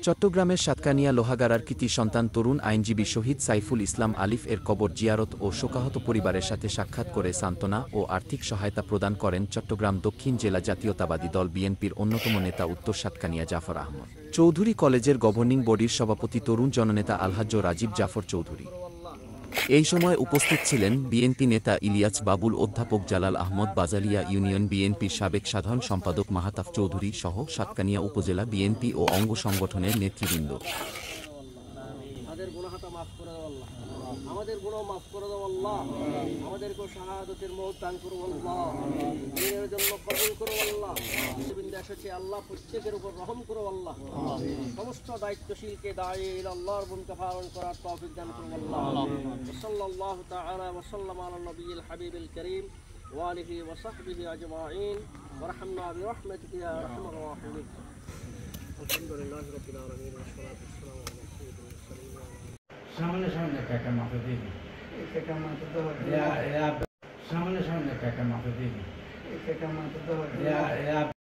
চট্টগ্রামের সাতকানিয়া লোহাগাড়ার কৃতি সন্তান তরুণ আইনজীবী শহীদ সাইফুল ইসলাম আলিফ এর কবর জিয়ারত ও শোকাহত পরিবারের সাথে সাক্ষাৎ করে সান্ত্বনা ও আর্থিক সহায়তা প্রদান করেন চট্টগ্রাম দক্ষিণ জেলা জাতীয়তাবাদী দল বিএনপির অন্যতম নেতা উত্তর সাতকানিয়া জাফর আহমদ চৌধুরী কলেজের গভর্নিং বডির সভাপতি তরুণ জননেতা আলহাজ্জ রাজীব জাফর চৌধুরী। এই সময় উপস্থিত ছিলেন বিএনপি নেতা ইলিয়াস বাবুল, অধ্যাপক জালাল আহমদ, বাজালিয়া ইউনিয়ন বিএনপির সাবেক সাধারণ সম্পাদক মাহাতাব চৌধুরী সহ সাতকানিয়া উপজেলা বিএনপি ও অঙ্গ সংগঠনের নেতৃবৃন্দ। আমাদের গুনাহ মাফ করে দাও আল্লাহ, আমাদেরকে শাহাদাতের মওত দান করো আল্লাহ, দিনের জন্য কবুল করো আল্লাহ। বিন্দু এসেছে আল্লাহ, প্রত্যেকের উপর রহম করো আল্লাহ। সমস্ত দায়িত্বশীলকে দায়ে আল্লাহর ভূমিকা পালন করার তৌফিক দান করো আল্লাহ। সাল্লাল্লাহু তাআলা ওয়া সাল্লামা আলা নবিয়িল হাবিবিল কারীম ওয়া আলিহি ওয়া সাহবিহি আজমাইন ওয়া রাহমনা বিরহমাতিকা ইয়া আরহামার রাহিমিন। আলহামদুলিল্লাহি রাব্বিল আলামিন ওয়া সলাতু ওয়াসসালামু আলা সাইয়্যিদিল মুরসালিন। সামনে সামনে কাকা মাথা দিবি, কাকা মাথা দাও, সামনে সামনে কাকা মাথা দিবি, কাকা মাথা দাও।